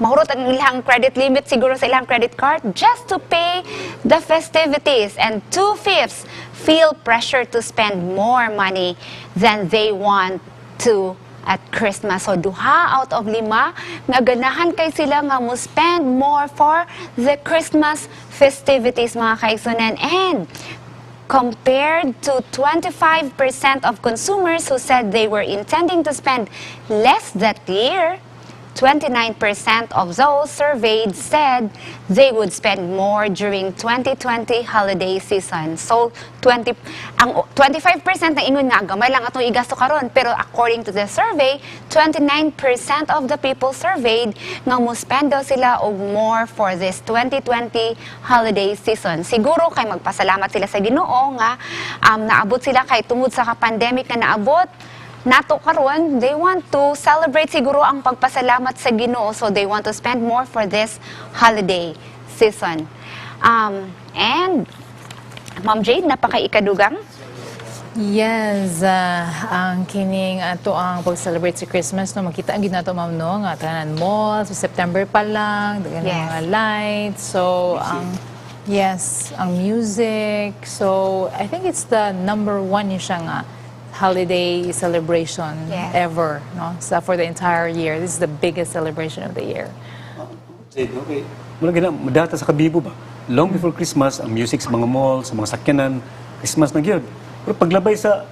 Mahurot ang ilang credit limit siguro sa ilang credit card just to pay the festivities. And 2/5 feel pressure to spend more money than they want to at Christmas. So 2 out of 5 nga ganahan kay sila nga mo spend more for the Christmas festivities, mga kaigsunan. And compared to 25% of consumers who said they were intending to spend less that year, 29% of those surveyed said they would spend more during 2020 holiday season. So, 25% na ingon nga, gamay lang atong igasto karon. Pero according to the survey, 29% of the people surveyed nga mo spend daw sila og more for this 2020 holiday season. Siguro kay magpasalamat sila sa Ginoo nga naabot sila kay tungod sa pandemic na naabot nato karon, they want to celebrate siguro ang pagpasalamat sa Ginoo, so they want to spend more for this holiday season. And Ma'am Jade, napaka-ikadugang? Yes, ang kining ato ang pag-celebrate sa Christmas, no, makita ang ginato, ma'am, no, nga tanan mall, so September pa lang, dagan mga lights, so ang music, so I think it's the number 1 yun siya nga holiday celebration ever, no? So for the entire year, this is the biggest celebration of the year. Okay. Mula gina, madata sa Kabibo ba? Long before Christmas, ang music sa mga mall, sa mga sakyanan, Christmas na gyud. Pero paglabay sa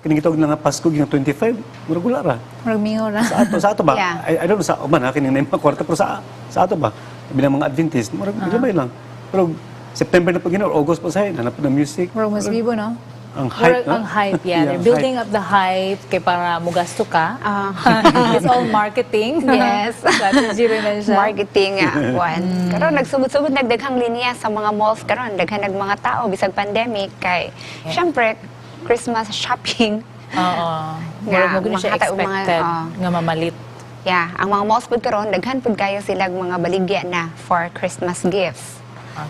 kinigitawag na nga Pasko gyud 25, murag wala ra. Murag mingo ra. Sa ato ba? I don't know sa man kining mga kwarta, pero sa ato ba? Bilang mga Adventist, murag labay lang. Pero September na pag August pa sa hanap na music. Murag mas bibo, no? ang hype, Ang hype, yeah. They're ang building up the hype kay para mugasto ka. It's all marketing. Yes. Strategy rin na siya. Marketing one. Karon nagsugod-sugod nagdaghang linya sa mga malls karon, daghan nag mga tao bisag pandemic kay syempre Christmas shopping. Oo. Murag mo gud siya makita og expected nga mamalit. Yeah, ang mga malls pud karon daghan pud kayo silang mga baligya na for Christmas gifts.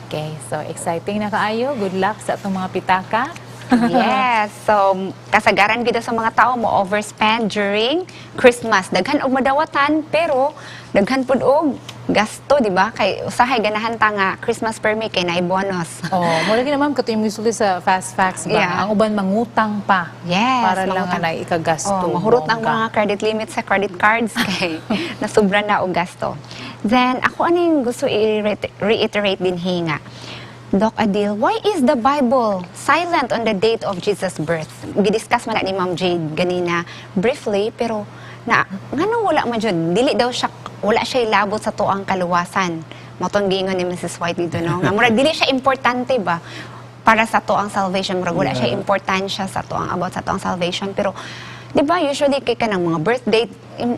Okay, so exciting na kaayo. Good luck sa atong mga pitaka. Yes, so kasagaran kita sa mga tao mo overspend during Christmas. Daghan og madawatan pero daghan pud og gasto, di ba? Kay usahay ganahan ta nga Christmas permit kay naay bonus. Oh, mura gid naman kato yung gisulti sa fast facts ba. Yeah. Ang uban mangutang pa. Yes, Para lang anay ikagasto. mahurot ang mga credit limit sa credit cards kay nasubra na og gasto. Then ako aning gusto i-reiterate din hinga. Doc Adil, why is the Bible silent on the date of Jesus' birth? Gidiscuss man na ni Ma'am Jade ganina briefly, pero nganong wala man jud, dili daw siya, wala siya ilabot sa tuang kaluwasan. Motong giingon ni Mrs. White dito, no? Nga murag dili siya importante ba para sa tuang salvation, murag wala siya importansya sa tuang about sa tuang salvation, pero di ba usually kay kanang mga birthday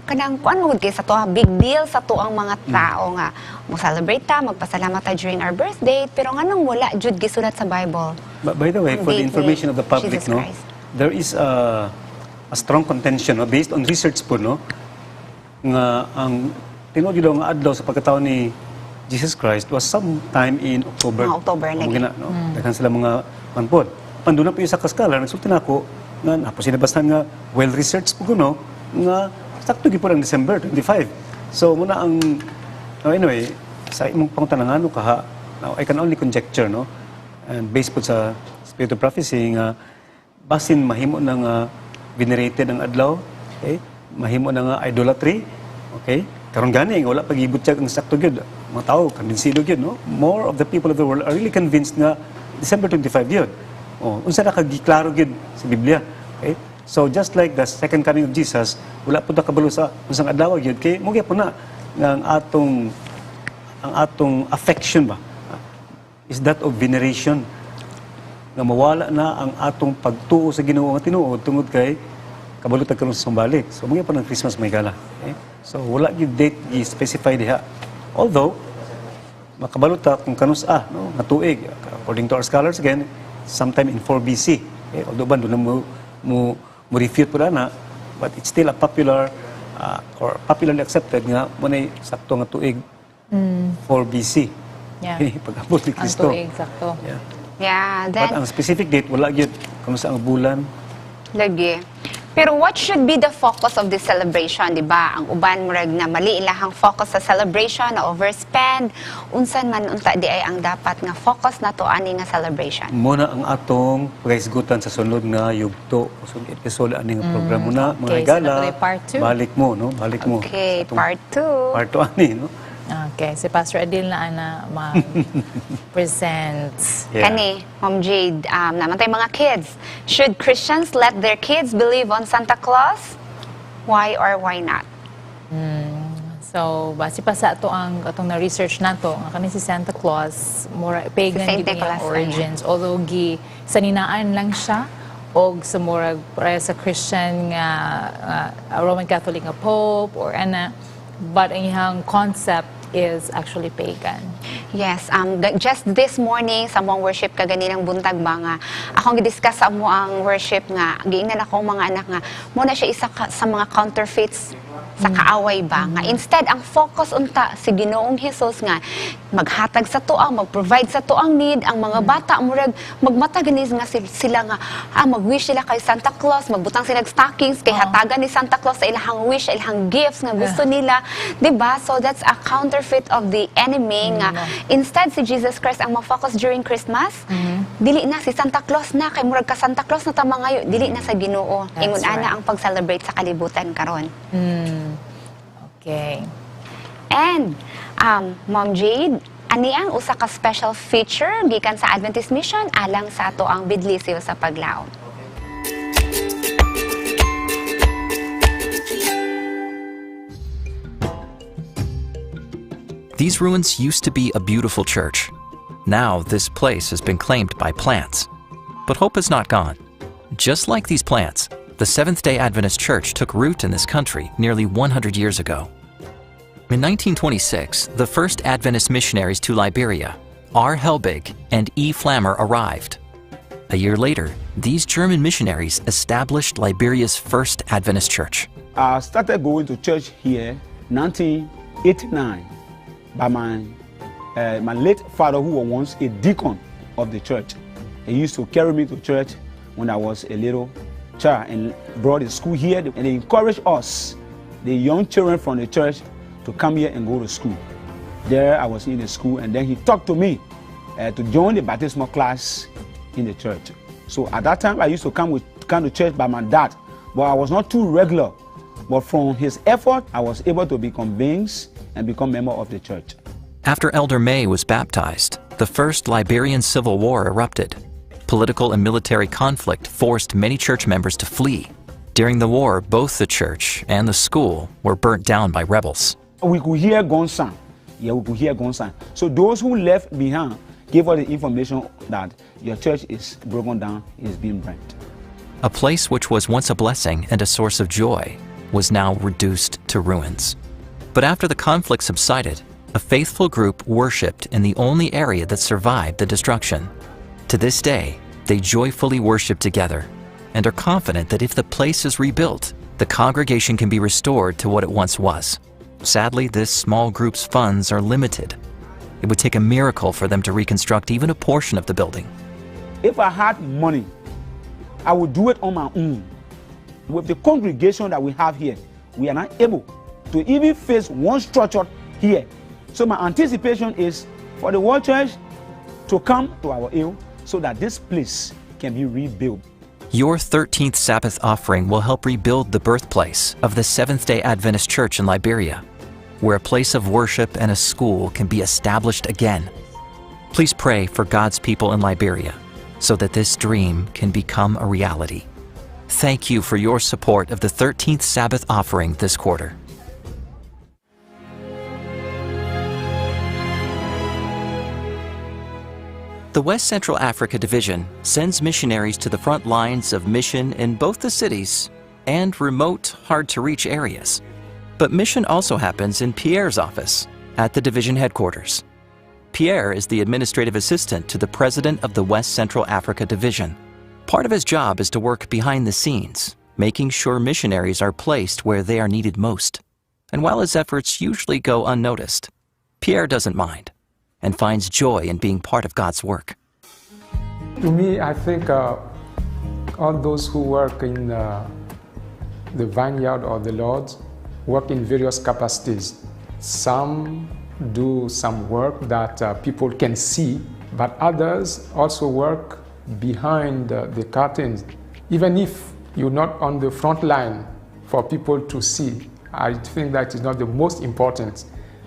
kanang kuan mo kay sa tuwa big deal sa tuang mga tao nga mo celebrate ta, magpasalamat ta during our birthday, pero nganong wala jud gisulat sa Bible. By the way, for the information of the public, Jesus no, Christ. there is a strong contention, no, based on research po, no, nga ang tinuod daw nga adlaw sa pagkataon ni Jesus Christ was sometime in October. October lagi. No? Daghan sila mga manpod. Panduna po yung sa kaskala, nagsulti na ako nga napasinabasan nga well-researched po kuno nga sakto gyud po ang December 25. So muna ang anyway sa imong pangutanang kaha, now I can only conjecture, no, and based po sa spirit of prophecy nga basin mahimo na nga venerated ang adlaw, okay, mahimo na nga idolatry, okay, karon gani nga wala pagibutyag ang sakto gyud mga tao konbensido gyud, no, more of the people of the world are really convinced nga December 25 gyud. Unsa na kagiklaro gyud sa Biblia. Okay? So just like the second coming of Jesus, wala po na kabalo sa unsang adlaw gyud kay mo gyud po na nga ang atong affection ba is that of veneration. Nga mawala na ang atong pagtuo sa Ginoo nga tinuod tungod kay kabalo ta karon sa sumbalik. So mo gyud po ng Christmas may gala. Okay? So wala gyud date gi-specify diha. Although makabalo ta kung kanus no, nga tuig according to our scholars again sometime in 4 BC. Okay? Although ba doon mo refute po na, but it's still a popular or popularly accepted nga muna sakto nga tuig 4 BC. Yeah. Pag-abot ni Kristo. Ang tuig, sakto. Yeah, then, but ang specific date, wala gyud kung sa ang bulan. Lagi. Pero what should be the focus of this celebration, di ba? Ang uban murag na mali ilahang focus sa celebration, na overspend. Unsan man unta di ay ang dapat nga focus na to ani nga celebration. Muna ang atong pagahisgutan sa sunod nga yugto, sunod episode ani nga program muna, mga gala. So part 2. Balik mo, no? Balik mo. Okay, part 2. Part 2 ani, no? Okay, si Pastor Adil na mag-presents. Kani, Ma'am Jade, naman tayo mga kids. Should Christians let their kids believe on Santa Claus? Why or why not? So, base pa sa atong na-research nato, nga kani si Santa Claus, more pagan Si Saint gid Nicholas ang origins. Although saninaan lang siya, og sa murag para sa Christian nga Roman Catholic nga Pope or but ang iyang concept is actually pagan. Yes, just this morning sa among worship kaganinang buntag ba nga akong gidiscuss sa amo ang worship nga giingnan ako mga anak nga mo na siya isa sa mga counterfeits sa kaaway ba nga instead ang focus unta si Ginoong Hesus nga maghatag sa tuang mag-provide sa tuang need ang mga bata murag magmata ganis nga sila nga mag-wish sila kay Santa Claus, magbutang sila stockings kay hatagan ni Santa Claus sa ilahang wish, ilahang gifts nga gusto nila, di ba? So that's a counterfeit of the enemy nga instead si Jesus Christ ang ma-focus during Christmas, dili na si Santa Claus na kay murag ka Santa Claus na tama ngayo, dili na sa Ginoo. Ingon ana ang pag-celebrate sa kalibutan karon. Okay. And Ma'am Jade, ani ang usa ka special feature gikan sa Adventist Mission alang sa ato ang bidlisyo sa Paglaum. These ruins used to be a beautiful church. Now this place has been claimed by plants. But hope is not gone. Just like these plants, the Seventh-day Adventist Church took root in this country nearly 100 years ago. In 1926, the first Adventist missionaries to Liberia, R. Helbig and E. Flammer, arrived. A year later, these German missionaries established Liberia's first Adventist church. I started going to church here 1989 by my late father, who was once a deacon of the church. He used to carry me to church when I was a little child and brought the school here, and they encouraged us, the young children from the church, to come here and go to school. There I was in the school, and then he talked to me to join the baptismal class in the church. So at that time I used to come to church by my dad, but I was not too regular. But from his effort, I was able to be convinced and become a member of the church. After Elder May was baptized, the First Liberian Civil War erupted. Political and military conflict forced many church members to flee. During the war, both the church and the school were burnt down by rebels. We could hear gun sound. Yeah, we could hear gun sound. So those who left behind gave us the information that your church is broken down, is being burnt. A place which was once a blessing and a source of joy was now reduced to ruins. But after the conflict subsided, a faithful group worshipped in the only area that survived the destruction. To this day, they joyfully worship together and are confident that if the place is rebuilt, the congregation can be restored to what it once was. Sadly, this small group's funds are limited. It would take a miracle for them to reconstruct even a portion of the building. If I had money, I would do it on my own. With the congregation that we have here, we are not able to even face one structure here. So my anticipation is for the World Church to come to our aid so that this place can be rebuilt. Your 13th Sabbath offering will help rebuild the birthplace of the Seventh-day Adventist Church in Liberia, where a place of worship and a school can be established again. Please pray for God's people in Liberia so that this dream can become a reality. Thank you for your support of the 13th Sabbath offering this quarter. The West Central Africa Division sends missionaries to the front lines of mission in both the cities and remote, hard-to-reach areas. But mission also happens in Pierre's office at the division headquarters. Pierre is the administrative assistant to the president of the West Central Africa Division. Part of his job is to work behind the scenes, making sure missionaries are placed where they are needed most. And while his efforts usually go unnoticed, Pierre doesn't mind and finds joy in being part of God's work. To me, I think all those who work in the vineyard or the Lord work in various capacities. Some do some work that people can see, but others also work behind the curtains. Even if you're not on the front line for people to see, I think that is not the most important.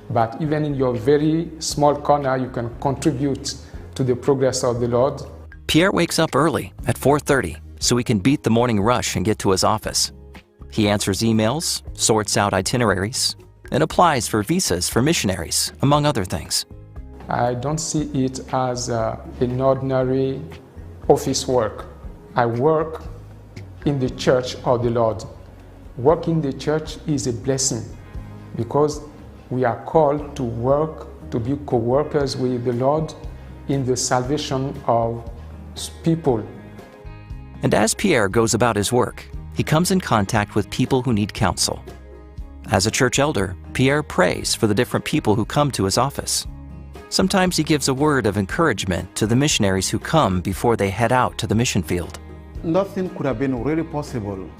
But even in your very small corner, you can contribute to the progress of the Lord. Pierre wakes up early at 4:30 so he can beat the morning rush and get to his office. He answers emails, sorts out itineraries, and applies for visas for missionaries, among other things. I don't see it as an ordinary office work. I work in the church of the Lord. Work in the church is a blessing because we are called to work, to be co-workers with the Lord in the salvation of people. And as Pierre goes about his work, he comes in contact with people who need counsel. As a church elder, Pierre prays for the different people who come to his office. Sometimes he gives a word of encouragement to the missionaries who come before they head out to the mission field. Nothing could have been really possible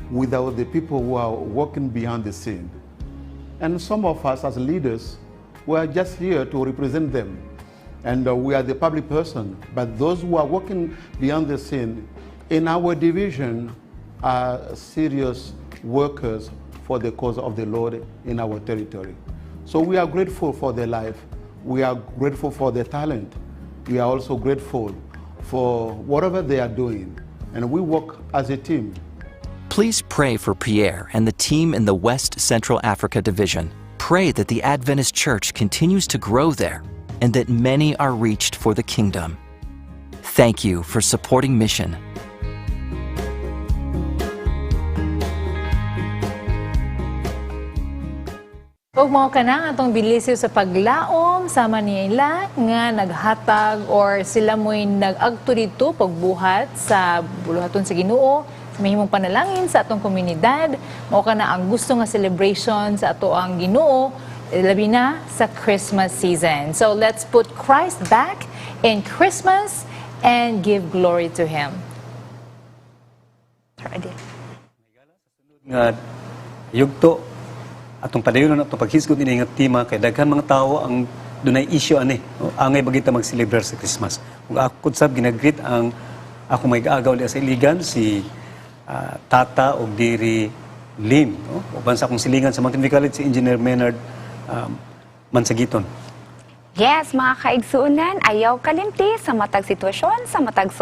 without the people who are working behind the scene. And some of us as leaders, we are just here to represent them. And we are the public person. But those who are working behind the scene in our division are serious workers for the cause of the Lord in our territory. So we are grateful for their life. We are grateful for their talent. We are also grateful for whatever they are doing. And we work as a team. Please pray for Pierre and the team in the West Central Africa Division. Pray that the Adventist Church continues to grow there and that many are reached for the kingdom. Thank you for supporting mission. Ug mao kana atong bilisiw sa paglaom sama nila nga naghatag or sila mo'y nag-agto dito pagbuhat sa buluhaton sa Ginoo sa mahimong panalangin sa atong komunidad. Mao kana ang gusto nga celebration sa ato ang Ginoo labi na sa Christmas season. So let's put Christ back in Christmas and give glory to Him. Nga yugto atong padayon atong paghisgot ini nga tema kay daghan mga tawo ang dunay issue ani angay bagita mag-celebrate sa Christmas. Ug ako sab ginagreet ang ako may gaagaw sa iligan si Tata og diri Lim, no? Uban sa akong silingan sa Mountain View College si Engineer Menard Mansagiton. Yes, mga kaigsuunan, ayaw kalimti sa matag sitwasyon, sa matag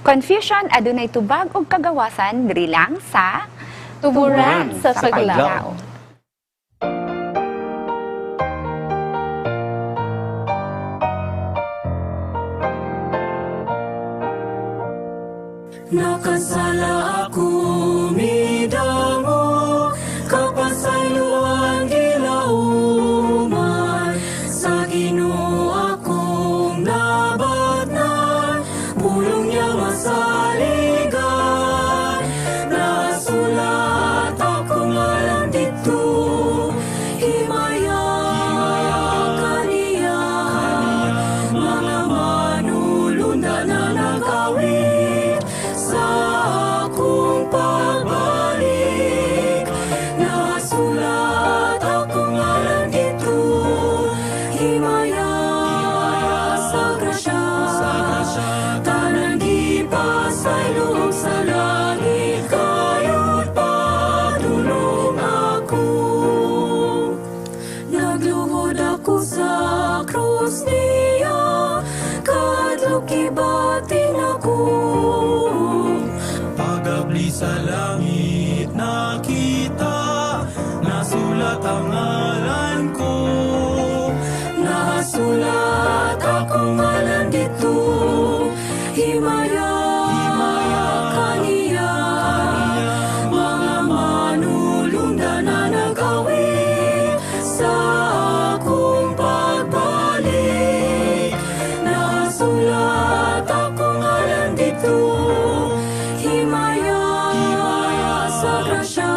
confusion, adunay tubag ug kagawasan diri lang sa Tuburan sa Paglaum. Nakasala ako midamo kapasayloan gilauman sa Ginoo akong nabatnan pulong niya masaligan nasulat akong alam dito himaya kaniya mga manulunda na nagawin sa akong pagbalik nasulat akong alam dito himaya sa grasya tanang gipasay loob sa langit kayo't patulong ako nagluhod ako sa krus niya kadlok ibatin ako pagabli sa langit nakita nasulat ang ngalan ko nasulat akong ngalan dito himaya kaniya mga manulunda na nagawin sa akong pagbalik nasulat akong ngalan dito himaya sa grasya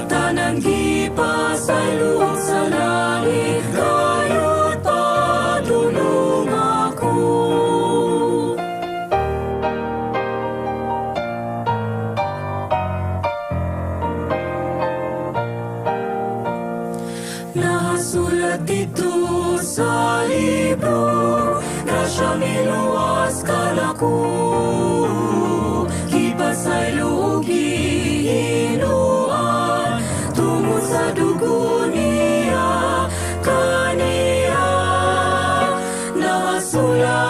tanang gipasay loob sa langit kayo't patulong ako nasulat dito sa libro grasya miluwas kalako kipasay loob gihinuan tungod sa dugo niya kaniya nasulat